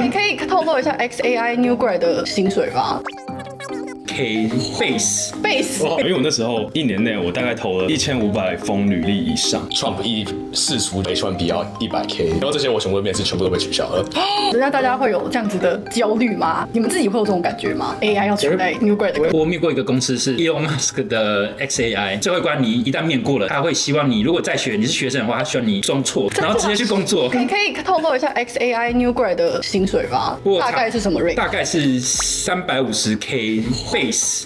你可以透露一下 XAI New Grad 的薪水吗？ K base， 因为我那时候1年内我大概投了1500封履历以上。Trump 一释出 H1B 要100K，然后这些我全部的面试全部都被取消了。那大家会有这样子的焦虑吗？你们自己会有这种感觉吗 ？AI 要取代 New Grad 的？我面过一个公司是 Elon Musk 的 XAI， 最后一关你一旦面过了，他会希望你如果在学你是学生的话，他希望你装错，然后直接去工作。你可以透露一下 XAI New Grad 的薪水吗？大概是什么 rate？ 大概是350K base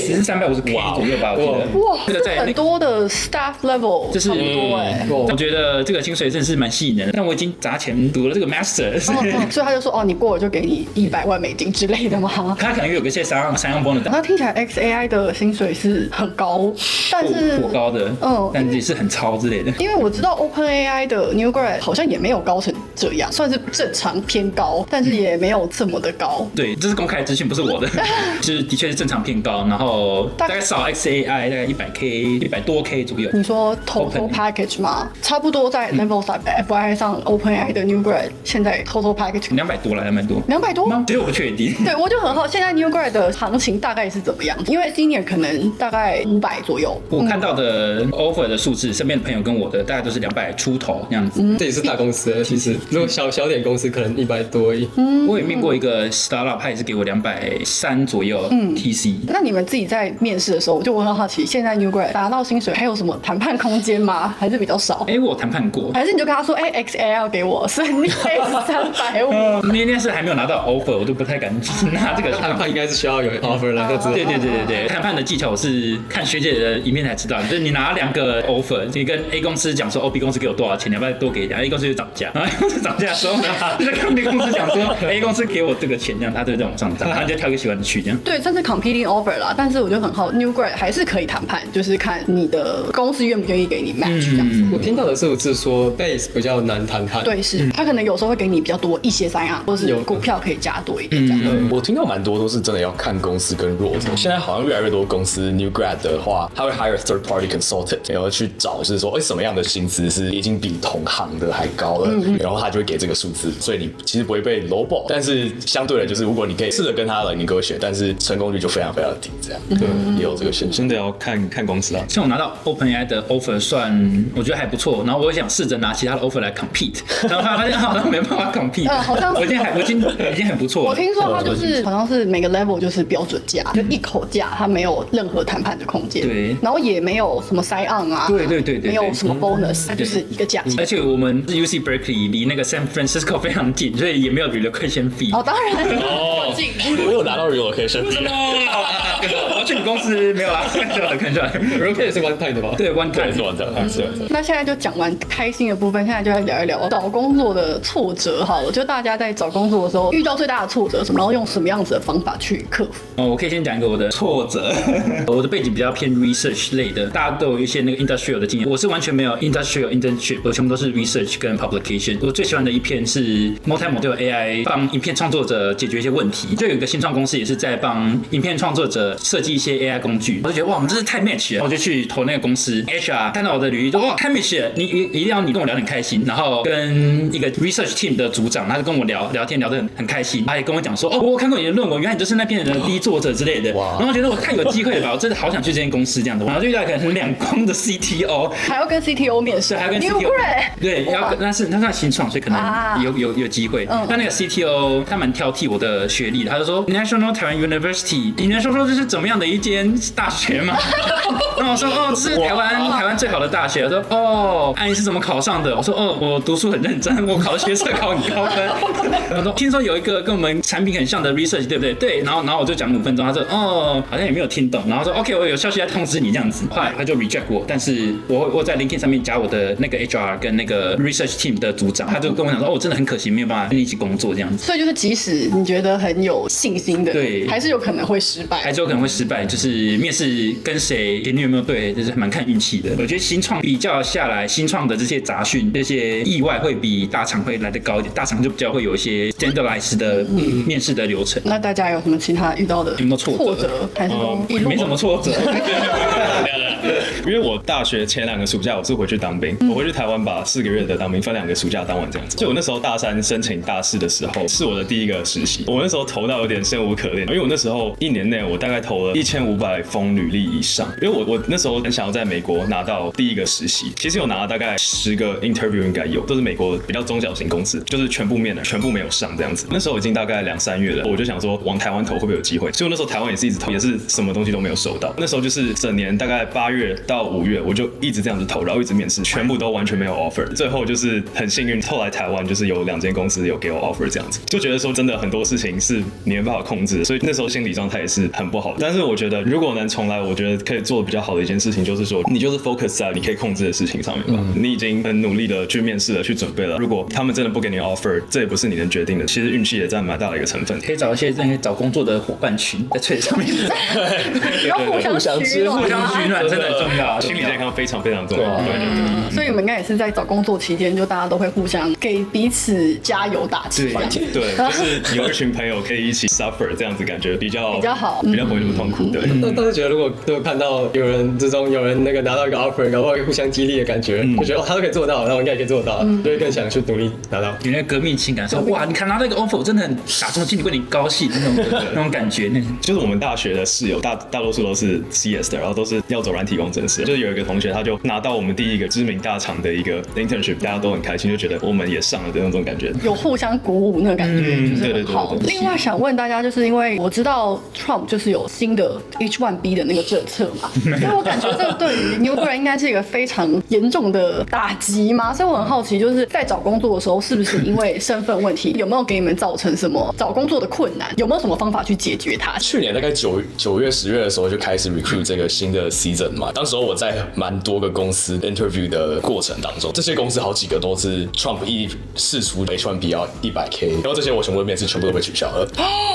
是350K 左右吧，我记得。哇，这个在很多的 staff level 就是差不多哎。我觉得这个薪水真是蛮吸引人的，但我已经砸钱读了这个 master， 所以他就说哦，你过了就给你100万美金之类的吗？他可能有一些3样 bonus。那听起来 XAI 的薪水是很高，但是颇高的，但也是很超之类的。因为我知道 OpenAI 的 New Grad 好像也没有高成这样，算是正常偏高，但是也没有这么的高。对，这是公开的资讯，不是我的，就是的确是正常偏高，然后大概少 XAI 大概100K 100多 K 左右。你说 total package 吗？差不多在 level 3 FYI 上 OpenAI 的 New Grad 现在 total package 200多了，200多，200多吗？其实我不确定。对，我就很好，现在 New Grad 的行情大概是怎么样？因为 Senior 可能大概500左右。我看到的 offer 的数字，身边的朋友跟我的大概都是200出头那样子。这也是大公司，其实如果小点公司可能100多而已。我也面过一个 startup， 他也是给我230左右 TC。那你们自己在面试的时候，我很好奇，现在 New Grad 达到薪水还有什么谈判空间吗？还是比较少？我有谈判过，还是你就跟他说，XAI 要给我生力 350？那件事还没有拿到 offer， 我都不太敢拿这个谈判应该是需要有 offer 来才知道。对，谈判的技巧我是看学姐的影片才知道，就是你拿2个 offer， 你跟 A 公司讲说，B 公司给我多少钱，你要不要多给一点？ A 公司就涨价，然后 A 公司涨价的时候呢，就跟 B 公司讲说，A 公司给我这个钱，这样他就在往上涨，然后你就挑一个喜欢的去这样。对，算是 competing offer 啦，但是我觉得很好 ，New Grad 还是可以谈判，就是看你的公司愿不愿意给你 match 这样子。我听到的是说 base 比较难谈判。对，是他可能有时候会给你比较多一些3样，或是股票可以加多一点这样。我听到蛮多都是真的要看公司跟 role。现在好像越来越多公司 New Grad 的话，他会 hire third party consultant， 然后去找就是说，什么样的薪资是已经比同行的还高了，然后他就会给这个数字，所以你其实不会被 lowball。但是相对的，就是如果你可以试着跟他来 negotiate， 但是成功率就非常非常低，这样对，也有这个现象。真的要看公司啊。像我拿到 OpenAI 的 offer 算我觉得还不错，然后我也想试着拿其他的 offer 来 compete， 然后发现好像没办法 compete， 好像我已经很不错了。我听说他就是好像是每个 level 就是标准价，就一口价，它没有任何谈判的空间。对，然后也没有什么 sign on 啊，对，没有什么 bonus，它就是一个价钱。而且我们 UC Berkeley 离那个 San Francisco 非常近，所以也没有 relocation fee。哦，当然，近。我有拿到 relocation fee。我去你公司没有啦，看出来 relocation 是 one time 的吧？对 ，one time 是 one time，是 one time。那现在就讲完开心的部分，现在就来聊一聊找工作的挫折好了。就大家在找工作的时候遇到最大的挫折什么，然后用什么样子的方法去克服？我可以先讲一个我的挫折。我的背景比较偏 research 类的，大家都有一些那个 industrial 的经验，我是完全没有 industrial internship， 我全部都是 research 跟 publication。我最喜欢的一篇是 multimodal AI 帮影片创作者解决一些问题，就有一个新创公司也是在帮影片创作者设计一些 AI 工具，我就觉得哇，我们真是太 match 了，我就去投那个公司 HR 看到我的履历说哇太 match 了，你一定要你跟我聊得很开心，然后跟一个 research team 的组长，他就跟我聊天聊得很开心，他也跟我讲说我看过你的论文，原来你就是那篇的第一作者之类的，然后我觉得我太有机会了吧，我真的好想去这间公司这样的，然后就遇到一个很两光的 CTO， 还要跟 CTO 面试，还要跟 New CTO Grad， 对，他算新创，所以可能有机会。但那个 CTO 他蛮挑剔我的学历的，他就说 National Taiwan University， 你能说这是怎么样的一间大学吗？然后我说这是台湾最好的大学。我说你是怎么考上的？我说我读书很认真，我考学测考很高分。我说听说有一个跟我们产品很像的 research， 对不对？对，然后我就讲5分钟，他说好像也没有听懂，然后说 OK， 我有消息在通知你这样子。后来他就 reject 我，但是我在 LinkedIn 上面加我的那个 HR 跟那个 research team 的组长，他就跟我讲说我真的很可惜没有办法跟你一起工作这样子。所以就是即使你觉得很有信心的，对，还是有可能会失败，还是有可能会失败，就是面试跟谁频率有没有对，就是蛮看运气的。我觉得新创比较下来，新创的这些杂讯、这些意外会比大厂会来得高一点，大厂就比较会有一些 standardized 的面试的流程。那大家有什么其他遇到的有没有挫折？还是没什么挫折。因为我大学前2个暑假我是回去当兵，我回去台湾把4个月的当兵分2个暑假当完这样子。所以我那时候大3申请大4的时候，是我的第一个实习。我那时候投到有点生无可恋，因为我那时候1年内我大概投了1500封履历以上。因为我那时候很想要在美国拿到第一个实习，其实有拿了大概10个 interview 应该有，都是美国比较中小型公司，就是全部面的，全部没有上这样子。那时候已经大概2、3月了，我就想说往台湾投会不会有机会？所以我那时候台湾也是一直投，也是什么东西都没有收到。那时候就是整年大概8月到5月，我就一直这样子投，然后一直面试，全部都完全没有 offer。最后就是很幸运，后来台湾就是有2间公司有给我 offer 这样子，就觉得说真的很多事情是你没办法控制的，所以那时候心理状态也是很不好的。但是我觉得如果能重来，我觉得可以做的比较好的一件事情就是说，你就是 focus 在你可以控制的事情上面吧。你已经很努力的去面试了，去准备了。如果他们真的不给你 offer， 这也不是你能决定的。其实运气也占蛮大的一个成分。可以找一些那个找工作的伙伴群在Twitter上面，要互相取暖，互相取暖真的很重要，心理健康非常非常重要。对。所以你们应该也是在找工作期间，就大家都会互相给彼此加油打气，对，就是有一群朋友可以一起 suffer， 这样子感觉比较好，比较不会那么痛苦。对。但是觉得如果看到有人之中有人那个拿到一个 offer， 然后会互相激励的感觉，就觉得他都可以做到，那我应该也可以做到，就会更想去努力拿到。有那个革命情感，说哇，你看拿到一个 offer， 我真的很打中心里，为你高兴那种感觉。就是我们大学的室友，大多数都是 CS 的，然后都是要走软体工程师。就是有一个同学，他就拿到我们第一个知名大厂的一个 internship， 大家都很开心，就觉得我们也上了的那种感觉，有互相鼓舞那个感觉，就是很好。对。另外想问大家，就是因为我知道 Trump 就是有新的 H1B 的那个政策嘛，所以我感觉这对于 Newground 应该是一个非常严重的打击嘛，所以我很好奇，就是在找工作的时候，是不是因为身份问题，有没有给你们造成什么找工作的困难？有没有什么方法去解决它？去年大概9月、10月的时候就开始 recruit 这个新的 season 嘛，当时候我在蛮多个公司 interview 的过程当中，这些公司好几个都是 Trump 一释出 H1B 要100K， 然后这些我全部的面试全部都被取消了，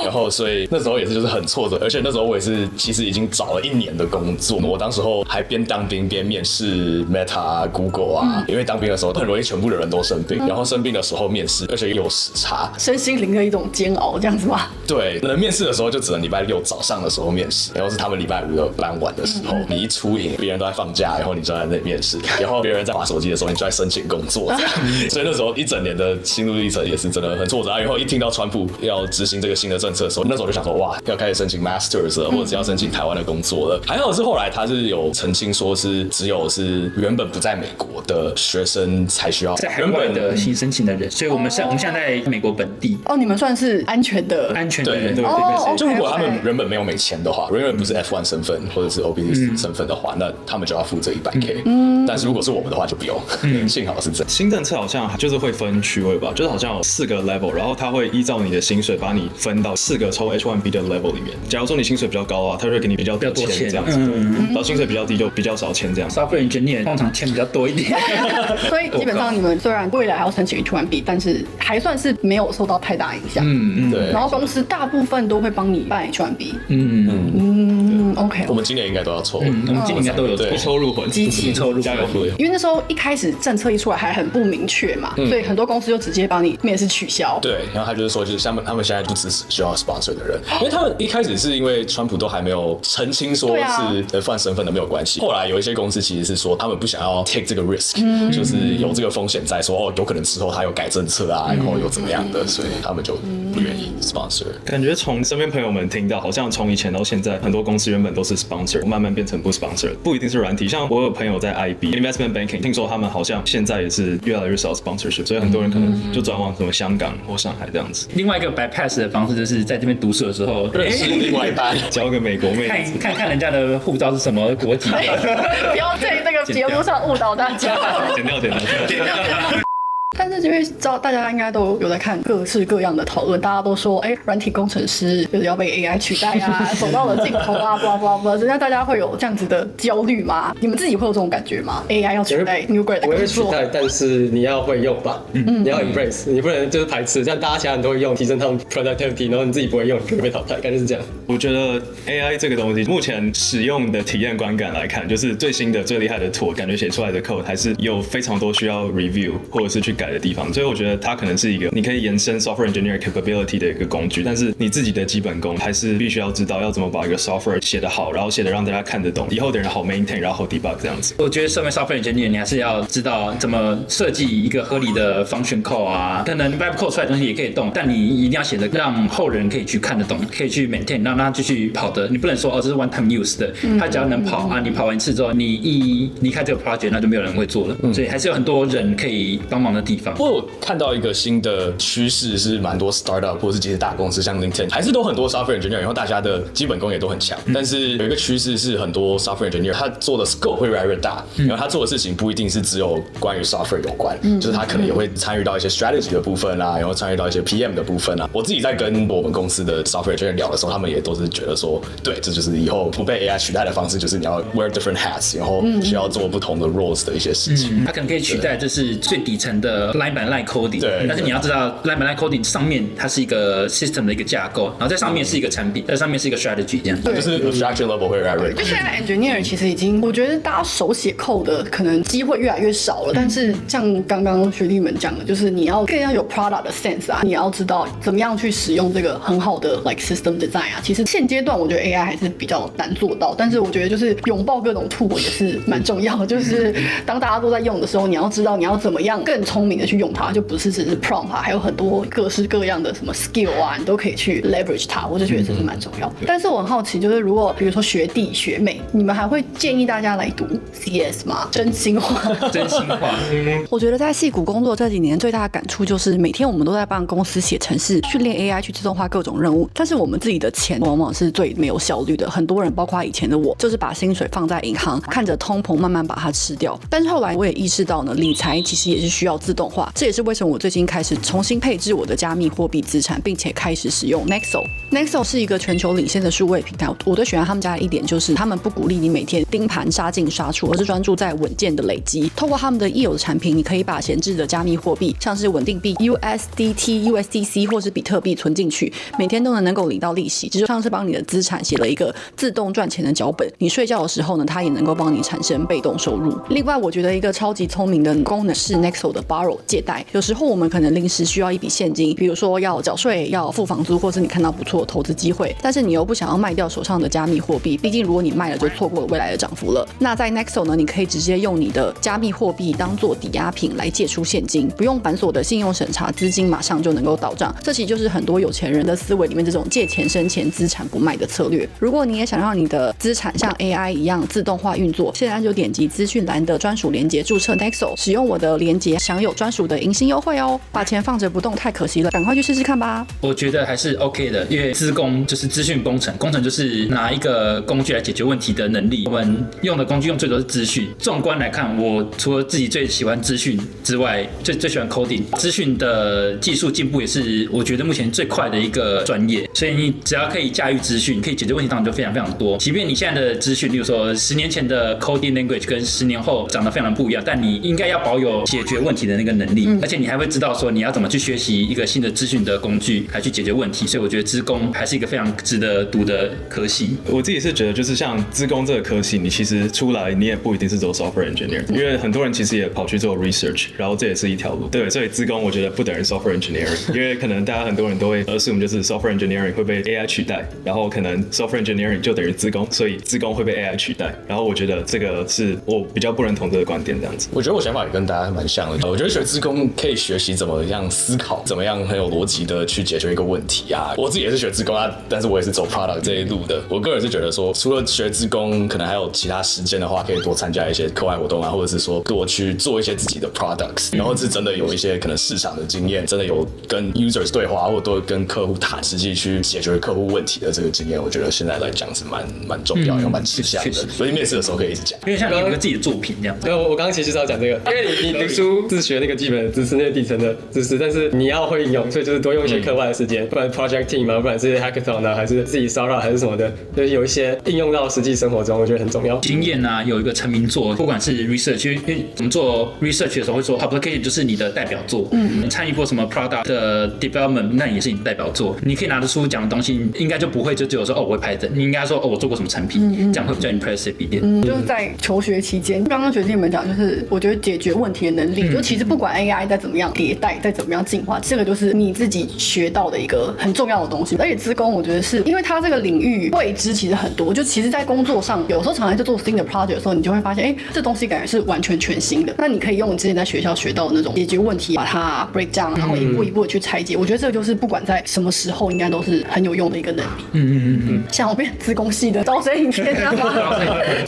然后所以那时候也是就是很挫折，而且那时候我也是其实已经找了1年的工作，我当时候还边当兵边面试 Meta、Google 啊，因为当兵的时候很容易全部的人都生病，然后生病的时候面试，而且又有时差，身心灵的一种煎熬，这样子吗？对，能面试的时候就只能礼拜6早上的时候面试，然后是他们礼拜5的傍晚的时候，你一出营，别人都在放假，然后你就在那里面试，然后别人在滑手机的时候，你就在申请工作，这样，所以那时候一整年的心路历程也是真的很挫折。然后一听到川普要执行这个新的政策的时候，那时候就想说，哇，要开始申请 Masters 了，或者是要申请台湾的工作了。还好是后来他是有澄清说是只有是原本不在美国的学生才需要在海外的新申请的人，所以我们现在在美国本地。哦，你们算是安全的人。就如果他们原本没有美签的话，原本不是 F1 身份或者是 OPT 身份的话，那他们就要付这100K。但是如果是我们的话就不用，幸好是这样。新政策好像就是会分区位吧，就是好像有4个 level， 然后他会依照你的薪水把你分到4个抽 H1B 的 level 里面。假如说你薪水比较高啊，他就会给你比较多钱这样子，然后薪水比较低就比较少钱这样。Software engineer 通常钱比较多一点，所以基本上你们虽然未来还要申请 H1B， 但是还算是没有受到太大影响。对。然后公司大部分都会帮你办 H1B。OK。我们今年应该都要抽，我们今年应该都有一抽入魂，积极抽入加油！因为那时候一开始政策一出来还很不明确嘛，所以很多公司就直接帮你面试取消。对，然后他就是说，就是像他们现在不支持需要 sponsor 的人，因为他们一开始是因为川普都还没有澄清说是F1身份的没有关系，后来有一些公司其实是说他们不想要 take 这个 risk，就是有这个风险在说有可能之后他有改政策啊，然后又怎么样的，所以他们就不愿意 sponsor。感觉从身边朋友们听到，好像从以前到现在，很多公司原本都是 sponsor， 慢慢变成不 sponsor， 不一定是软体。像我有朋友在 IB Investment Banking， 听说他们好像现在也是越来越少 sponsorship， 所以很多人可能就转往什么香港或上海这样子。另外一个 bypass 的方式就是在这边读书的时候认识另外一半，交个美国妹子，看人家的护照是什么国籍的，不要在这个节目上误导大家。剪掉。但是因为知道大家应该都有在看各式各样的讨论，大家都说，软体工程师就是要被 AI 取代啊，走到了尽头啊，blah blah blah。人家大家会有这样子的焦虑吗？你们自己会有这种感觉吗 ？AI 要取代 Newground 的工作？我会取代，但是你要会用吧，你要 embrace，你不能就是排斥，这样大家其他人都会用，提升他们 productivity， 然后你自己不会用，就会被淘汰，感觉是这样。我觉得 AI 这个东西，目前使用的体验观感来看，就是最新的、最厉害的 tool， 感觉写出来的 code 还是有非常多需要 review 或者是去改的的地方。所以我觉得它可能是一个你可以延伸 software engineer capability 的一个工具，但是你自己的基本功还是必须要知道要怎么把一个 software 写得好，然后写得让大家看得懂，以后的人好 maintain， 然后好 debug 这样子。我觉得身为 software engineer， 你还是要知道怎么设计一个合理的 function code 啊，可能 web code 出来的东西也可以动，但你一定要写的让后人可以去看得懂，可以去 maintain， 让它继续跑的。你不能说这是 one time use 的，它只要能跑啊，你跑完一次之后，你一离开这个 project， 那就没有人会做了。所以还是有很多人可以帮忙的地方。我有看到一个新的趋势，是蛮多 startup 或是其实大公司，像 LinkedIn， 还是都很多 software engineer， 然后大家的基本功也都很强。但是有一个趋势是，很多 software engineer 他做的 scope 会越来越大，然后他做的事情不一定是只有关于 software 有关，就是他可能也会参与到一些 strategy 的部分啊，然后参与到一些 PM 的部分啊。我自己在跟我们公司的 software engineer 聊的时候，他们也都是觉得说，对，这就是以后不被 AI 取代的方式，就是你要 wear different hats， 然后需要做不同的 roles 的一些事情。它可能可以取代就是最底层的 line by line coding， 对，但是你要知道 line by line coding 上面它是一个 system 的一个架构，然后在上面是一个产品，在上面是一个 strategy 这样。就是 abstraction level 会越来越高。就现在 engineer 其实已经，我觉得大家手写 code 的可能机会越来越少了。但是像刚刚学弟们讲的，就是你要更要有 product 的 sense 啊，你要知道怎么样去使用这个很好的 like system design 啊。其实现阶段我觉得 AI 还是比较难做到，但是我觉得就是拥抱各种 tool 也是蛮重要的。就是当大家都在用的时候，你要知道你要怎么样更聪明的去用它，就不是只是 prompt 啊，还有很多各式各样的什么 skill 啊，你都可以去 leverage 它。我就觉得这是蛮重要的。但是我很好奇，就是如果比如说学弟学妹，你们还会建议大家来读 CS 吗？真心话，真心话。我觉得在矽谷工作这几年最大的感触就是每天我们都在帮公司写程式，训练 AI 去自动化各种任务，但是我们自己的钱往往是最没有效率的。很多人包括以前的我，就是把薪水放在银行，看着通膨慢慢把它吃掉。但是后来我也意识到呢，理财其实也是需要自动化，这也是为什么我最近开始重新配置我的加密货币资产，并且开始使用 Nexo。Nexo 是一个全球领先的数位平台，我最喜欢他们家的一点就是他们不鼓励你每天盯盘杀进杀出，而是专注在稳健的累积。透过他们的已有的产品，你可以把闲置的加密货币，像是稳定币 USDT、USDC 或是比特币存进去，每天都能够领到利息，就像是帮你的资产写了一个自动赚钱的脚本。你睡觉的时候呢，它也能够帮你产生被动收入。另外，我觉得一个超级聪明的功能是 Nexo 的 Borrow 借贷。有时候我们可能临时需要一笔现金，比如说要缴税、要付房租，或是你看到不错的投资机会，但是你又不想要卖掉手上的加密货币，毕竟如果你卖了，就错过了未来的涨幅了。那在 Nexo 呢，你可以直接用你的加密货币当做抵押品来借出现金，不用繁琐的信用审查，资金马上就能够到账。这其实就是很多有钱人的思维里面这种借钱生钱、资产不卖的策略。如果你也想让你的资产像 AI 一样自动化运作，现在就点击资讯栏的专属连结注册 Nexo， 使用我的连结享有专属的迎新优惠哦。把钱放着不动太可惜了，赶快去试试看吧。我觉得还是 OK 的，因为资工就是资讯工程，工程就是拿一个工具来解决问题的能力。我们用的工具用最多是资讯。纵观来看，我除了自己最喜欢资讯之外，最喜欢 coding。资讯的技术进步也是我觉得目前最快的一个专业。所以你只要可以驾驭资讯，可以解决问题，当然就非常非常多。即便你现在的资讯，例如说10年前的 coding language 跟10年后长得非常不一样，但你应该要保有解决问题的那个能力，而且你还会知道说你要怎么去学习一个新的资讯的工具来去解决问题。所以我觉得资工还是一个非常值得读的科系。我自己是觉得，就是像资工这个科系，你其实出来你也不一定是走 software engineer， 因为很多人其实也跑去做 research， 然后这也是一条路。对，所以资工我觉得不等于 software engineering， 因为可能大家很多人都会assume就是 software engineering 会被 AI 取代，然后可能 software engineering 就等于资工，所以资工会被 AI 取代。然后我觉得这个是我比较不认同这个观点这样子。我觉得我想法也跟大家蛮像的。我觉得学资工可以学习怎么样思考，怎么样很有逻辑的去解决一个问题啊。我自己也是学资工啊，但是我也是走 product 这一路的。我个人是觉得说，除了学资工，可能还有其他时间的话，可以多参加一些课外活动啊，或者是说多去做一些自己的 products， 然后是真的有一些可能市场的经验，真的有跟 users 对话，或者多跟客户谈，实际去解决客户问题的这个经验，我觉得现在来讲是蛮重要，也蛮吃香的。所以面试的时候可以一直讲，因为像你有个自己的作品这样。对，我刚刚其实是要讲这个，因为你读书自学那个基本的知识，那个底层的知识，但是你要会用，所以就是多用一些课外的时间，不然 project team 啊，不然是 hackathon 啊，还是自己 startup 还是什么的，就是有一些应用到实际生活中，我觉得很重要。经验啊，有一个成名作，不管是 research， 因为我们做 research 的时候会说 publication 就是你的代表作，你参与过什么 product 的 development， 那也是你的代表作。你可以拿得出讲的东西，应该就不会就只有说哦我会 Python， 你应该说哦我做过什么产品，这样会比较 impressive 一点。就是在求学期间，刚刚学弟们讲，就是我觉得解决问题的能力，就其实不管管 AI 再怎么样迭代，再怎么样进化，这个就是你自己学到的一个很重要的东西。而且资工我觉得是因为它这个领域未知其实很多，就其实在工作上有时候常常在做新的 project 的时候，你就会发现这东西感觉是完全全新的。那你可以用你之前在学校学到的那种解决问题，把它 break down， 然后一步一步的去拆解。我觉得这个就是不管在什么时候应该都是很有用的一个能力。像我变资工系的招生影片啊，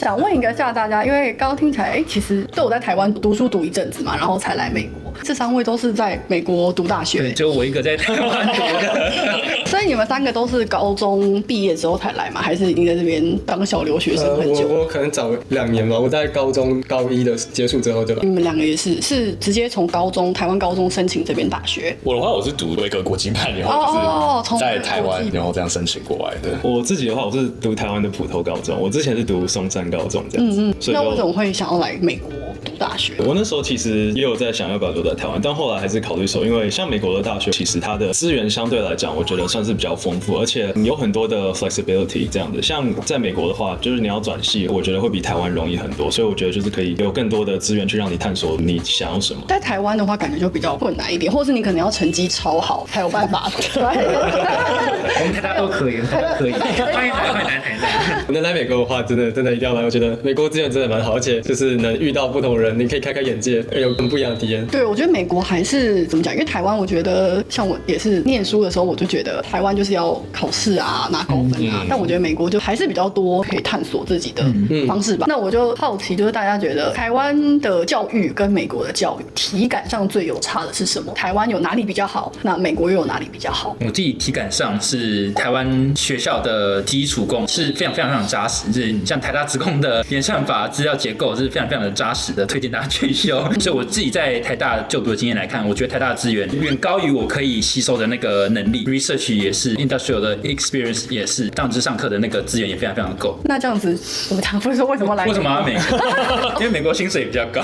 想问一个下大家，因为刚刚听起来其实都有在台湾读书读一阵子嘛，然后才来美国。这3位都是在美国读大学，就我一个在台湾读的。所以你们3个都是高中毕业之后才来吗？还是已经在这边当小留学生很久？我可能早2年吧，我在高中高1的结束之后就来。你们2个也是直接从台湾高中申请这边大学？我的话，我是读维格国际办，然后就是在台湾，然后这样申请过来的。我自己的话，我是读台湾的普通高中，我之前是读松山高中这样子。那为什么会想要来美国读大学？我那时候其实也有在想要不要留在台湾，但后来还是考虑说，因为像美国的大学，其实它的资源相对来讲，我觉得算是比较丰富，而且有很多的 flexibility 这样的。像在美国的话，就是你要转系，我觉得会比台湾容易很多，所以我觉得就是可以有更多的资源去让你探索你想要什么。在台湾的话，感觉就比较困难一点，或是你可能要成绩超好才有办法。我们台大都可以，台大可以，欢迎来台大。能来美国的话，真的一定要来。我觉得美国资源真的蛮好，而且就是能遇到不同人，你可以开眼界，有很不一样的体验。对，我觉得美国还是怎么讲？因为台湾，我觉得像我也是念书的时候，我就觉得台湾就是要考试啊，拿高分啊。但我觉得美国就还是比较多可以探索自己的方式吧。那我就好奇，就是大家觉得台湾的教育跟美国的教育体感上最有差的是什么？台湾有哪里比较好？那美国又有哪里比较好？我自己体感上是台湾学校的基础功是非常扎实，就是像台大职工的演算法、资料结构是非常的扎实的，推荐大家去修。所以我自己在台大就读的经验来看，我觉得台大的资源远高于我可以吸收的那个能力 ，research 也是 ，industrial 的 experience 也是，当时上课的那个资源也非常的够。那这样子，我们常不是说为什么来？为什么要美国？因为美国薪水比较高。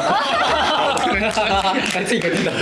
还自己跟知道，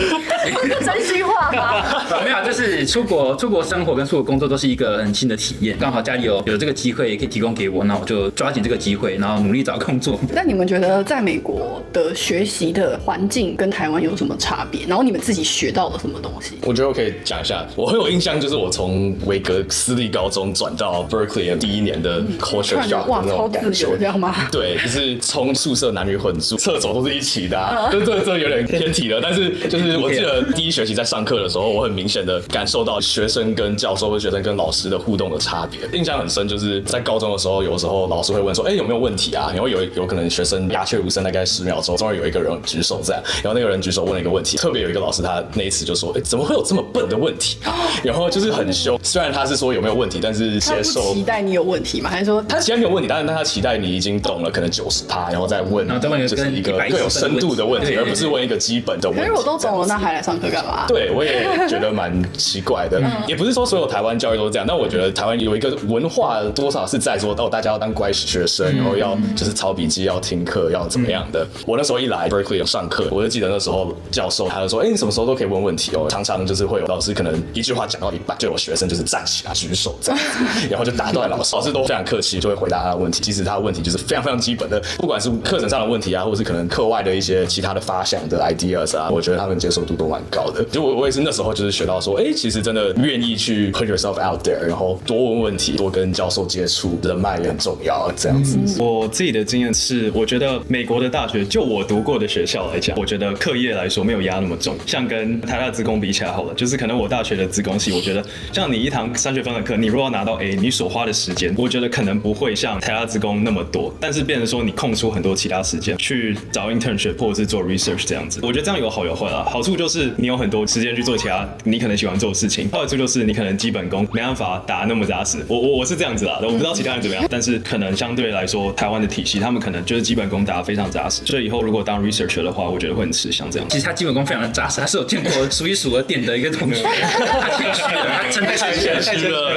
真心话吗？没有，就是出国生活跟出国工作都是一个很新的体验。刚好家里有这个机会，也可以提供给我，那我就抓紧这个机会，然后努力找工作。那你们觉得在美国的学习的环境跟台湾有什么差别？然后你们自己学到了什么东西？我觉得我可以讲一下，我很有印象，就是我从维格私立高中转到 Berkeley 第1年的 culture shock 的那种感觉，这样吗？对，就是从宿舍男女混住，厕所都是一起的啊，这有点偏题了。但是就是我记得第1学期在上课的时候，我很明显的感受到学生跟教授或学生跟老师的互动的差别，印象很深。就是在高中的时候，有时候老师会问说，有没有问题啊？然后有可能学生鸦雀无声大概10秒钟，终于有一个人举手这样，然后那个人举手问了一个问题，特别有一个老师他那一次就说，怎么会有这么笨的问题？然后就是很凶。虽然他是说有没有问题，但是接受他不期待你有问题吗？还是说他期待你有问题，但是他期待你已经懂了可能90%，然后再问，就是一个更有深度的问题，而不是问一个基本的问题。可是我都懂了，那还来上课干嘛？对，我也觉得蛮奇怪的。也不是说所有台湾教育都是这样，但我觉得台湾有一个文化多少是在说，大家要当乖学生，然后要就是抄笔记，要听课，要怎么样的。我那时候一来 Berkeley 上课，我就记得那时候教授他就说，你什么时候都可以问问题哦。常常就是会有老师可能一句话讲到一半，就有学生就是站起来举手这样子，然后就打断老师，老师都非常客气，就会回答他的问题。即使他的问题就是非常基本的，不管是课程上的问题啊，或者是可能课外的一些其他的发想的 ideas 啊，我觉得他们接受度都蛮高的。就我也是那时候就是学到说，其实真的愿意去 put yourself out there， 然后多问问题，多跟教授接触，人脉也很重要。这样子，我自己的经验是，我觉得美国的大学，就我读过的学校来讲，我觉得课业来说没有压那么重。像跟台大资工比起来好了，就是可能我大学的资工系，我觉得像你一堂3学分的课，你如果要拿到 A， 你所花的时间，我觉得可能不会像台大资工那么多，但是变成说你空出很多其他时间去找 internship 或者是做 research 这样子。我觉得这样有好有坏啦。好处就是你有很多时间去做其他你可能喜欢做的事情，坏处就是你可能基本功没办法打那么扎实。我是这样子啦，我不知道其他人怎么样，但是可能相对来说，台湾的体系他们可能就是基本功打得非常扎实，所以以后如果当 researcher 的话，我觉得会很吃香这样。其实他基本功非常的扎实，他是有见过数一数二电的一个同学，他谦虚了，他真的太谦虚了，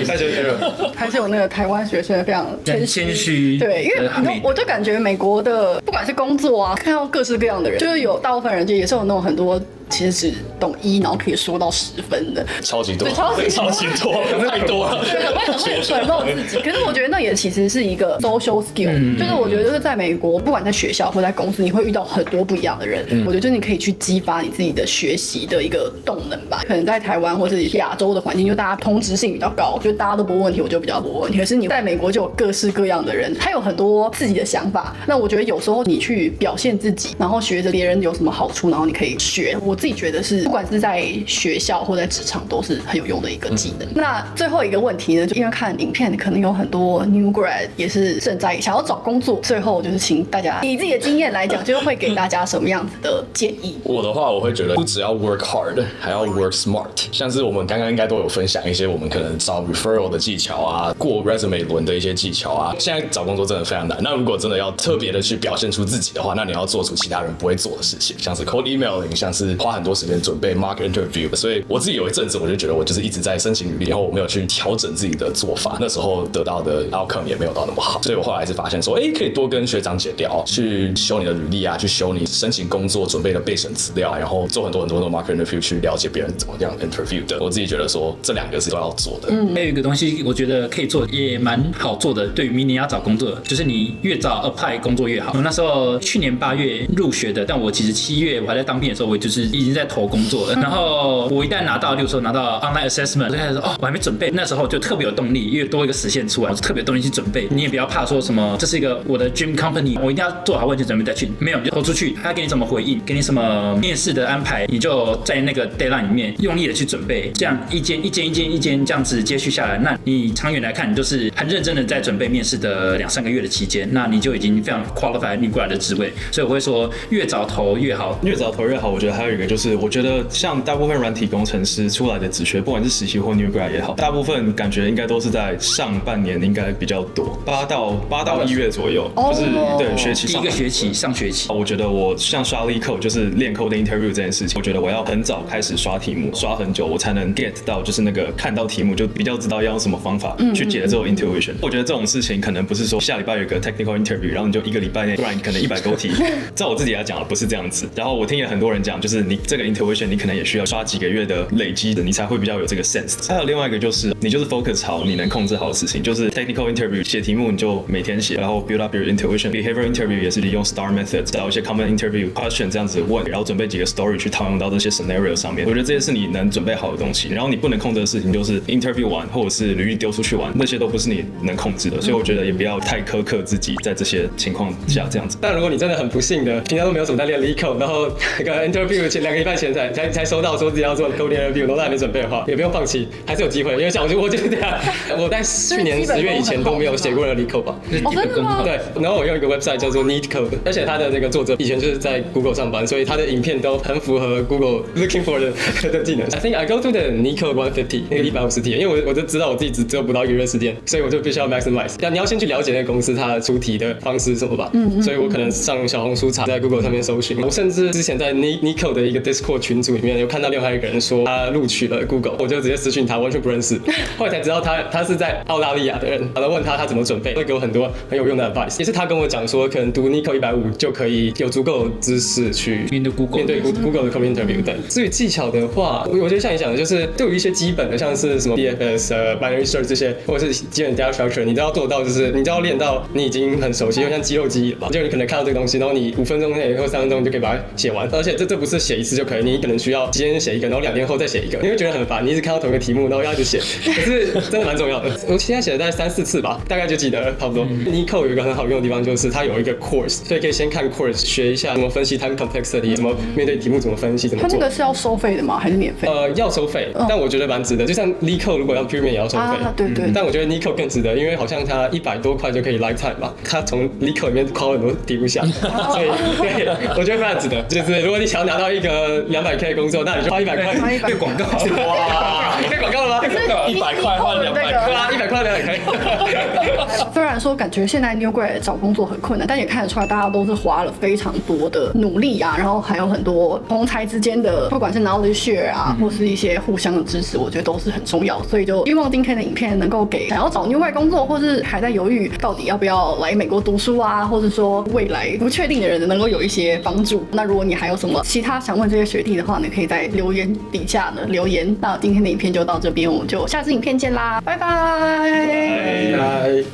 太谦虚了。还是有那个台湾学生非常谦虚。对，因为我就感觉美国的不管是工作啊，看到各式各样的人，就是有大部分人就也是有那种很多其实只懂1，然后可以说到10分的，超级多，对超级多太多了。对，很会甩爆自己。可是我觉得那也其实是一个 social skill，就是我觉得就是在美国，不管在学校或在公司，你会遇到很多不一样的人。我觉得就是你可以去激发你自己的学习的一个动能吧。可能在台湾或是亚洲的环境，就大家同质性比较高，就大家都不问问题，我就比较不问问题。可是你在美国就有各式各样的人，他有很多自己的想法。那我觉得有时候你去表现自己，然后学着别人有什么好处，然后你可以学。我自己觉得是，不管是在学校或在职场，都是很有用的一个技能。那最后一个问题呢，就因为看影片，可能有很多 new grad 也是正在想要找工作。最后就是请大家以自己的经验来讲，就是会给大家什么样子的建议？我的话，我会觉得不只要 work hard， 还要 work smart。像是我们刚刚应该都有分享一些我们可能找 referral 的技巧啊，过 resume 轮的一些技巧啊。现在找工作真的非常难。那如果真的要特别的去表现出自己的话，那你要做出其他人不会做的事情，像是 cold emailing， 像是花很多时间准备 mock interview。所以我自己有一阵子，我就觉得我就是一直在申请履历，然后我没有去调整自己的做法，那时候得到的 outcome 也没有到那么好。所以我后来是发现说，可以多跟学长姐聊，去修你的履历啊，去修你申请工作准备的备审资料，然后做很多的 mock interview 去了解别人怎么样 interview 的。我自己觉得说这2个是都要做的。还有一个东西，我觉得可以做，也蛮好做的。对于明年要找工作，就是你越早 apply 工作越好。我那时候去年8月入学的，但我其实7月我还在当兵的时候，我就是已经在投工作了。然后我一旦拿到，例如说拿到 online assessment， 我就开始说我还没准备。那时候就特别有动力，因为多一个实现出来，我就特别有动力去准备。你也不要怕说什么这是一个我的 dream company， 我一定要做好问题准备再去。没有，你就投出去，他给你怎么回应，给你什么面试的安排，你就在那个 deadline 里面用力的去准备。这样一间这样子接续下来，那你长远来看，你就是很认真的在准备面试的2-3个月的期间，那你就已经非常 qualified 你过来的职位。所以我会说，越早投越好，越早投越好。我觉得还有一个就是，我觉得像大部分软体工程师出来的职缺，不管是实习或 new grad 也好，大部分感觉应该都是在上半年应该比较多，8到1月左右，就是对学期第一个学期上学期。我觉得我像刷 LeetCode 就是练 coding interview 这件事情，我觉得我要很早开始刷题目，刷很久，我才能 get 到就是那个看到题目就比较知道要用什么方法去解这种 intuition。我觉得这种事情可能不是说下礼拜有个 technical interview， 然后你就1个礼拜内突然可能100多题，在我自己来讲不是这样子。然后我听了很多人讲，就是你这个 intuition 你可能也需要刷几个月的累积的，你才会比较有这个 sense。还有另外一个就是你就是 focus 好你能控制好的事情，就是 technical interview 写题目你就每天写，然后 build up your intuition。behavioral interview 也是利用 STAR method 找一些 common interview question 这样子问，然后准备几个 story 去套用到这些 scenario 上面。我觉得这些是你能准备好的东西。然后你不能控制的事情就是 interview 完或者是履历丢出去玩，那些都不是你能控制的。所以我觉得也不要太苛刻自己在这些情况下这样子。但如果你真的很不幸的，平常都没有什么在练 LeetCode， 然后那个 interview 前2个礼拜前才收到说自己要做 coding interview， 然后还没准备的话，也不用放弃，还是有机会。因为像我就是这样，我在去年10月以前都没有写过LeetCode吧。真的吗？对，然后我用一个 website 叫做 NeetCode， 而且他的那个作者以前就是在 Google 上班，所以他的影片都很符合 Google looking for 的技能。I think I go to the NeetCode 150那个150题，因为我就知道我自己只有不到1个月时间，所以我就必须要 maximize。但你要先去了解那个公司它出题的方式是什么吧。所以我可能上小红书查，在 Google 上面搜寻。我甚至之前在 NeetCode 的一个 Discord 群组里面有看到另外一个人说他录取了 Google， 我就直接私讯他，完全不认识。后来才知道他是在澳大利亚的人，然后问他怎么准备，会给我很多很有用的 advice。也是他跟我讲说，可能读 NeetCode 150就可以有足够的知识去面对 Google 的 coding interview。对，至于技巧的话，我觉得像你讲的，就是对于一些基本的，像是什么 BFS、binary search 这些，或者是基本 data structure， 你都要做到，就是你都要练到你已经很熟悉，就像肌肉记忆吧。就你可能看到这个东西，然后你5分钟内或3分钟你就可以把它写完，而且这不是写一次就可以，你可能需要今天写一个，然后2天后再写一个，你会觉得很烦，你一直看到同一个题目，然后要一直写，可是真的蛮重要的。我现在写了大概3-4次吧，大概就记得了，差不多。NeetCode 有一个很好用的地方，就是它有一个 course， 所以可以先看 course 学一下怎么分析 time complexity， 怎么面对题目怎么分析，怎么做。它那个是要收费的吗？还是免费？要收费，但我觉得蛮值得。就像 LeetCode 如果要 Premium 也要收费，对对。但我觉得 NeetCode 更值得，因为好像它100多块就可以 lifetime 吧，它从 LeetCode 里面抠很多题目下，所以对，我觉得非常值得。就是如果你想要拿到一个200K 的工作，那你就花100块。被广告哇，被广告了吗100块换200块，100块200K。虽然然说感觉现在 New Grad 找工作很困难，但也看得出来大家都是花了非常多的努力啊，然后还有很多同才之间的，不管是 knowledge share 啊，或是一些互相的支持，我觉得都是很重要。所以就希望今天的影片能够给想要找 New Grad 工作，或是还在犹豫到底要不要来美国读书啊，或者说未来不确定的人能够有一些帮助。那如果你还有什么其他想问这些学弟的话呢，可以在留言底下呢留言。那今天的影片就到这边，我们就下次影片见啦，拜拜。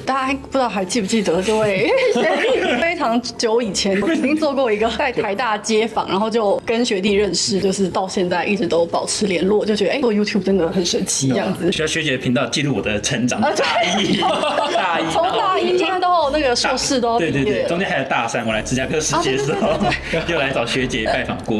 大家不知道还记不记得这位非常久以前我曾经做过一个在台大街访，然后就跟学弟认识，就是到现在一直都保持联络，就觉得做 YouTube 真的很神奇这样子。需要学姐的频道记录我的成长，大一，从大一现在都有那个硕士都要毕业了，对，中间还有大三，我来芝加哥实习的时候，又来找学姐拜访过。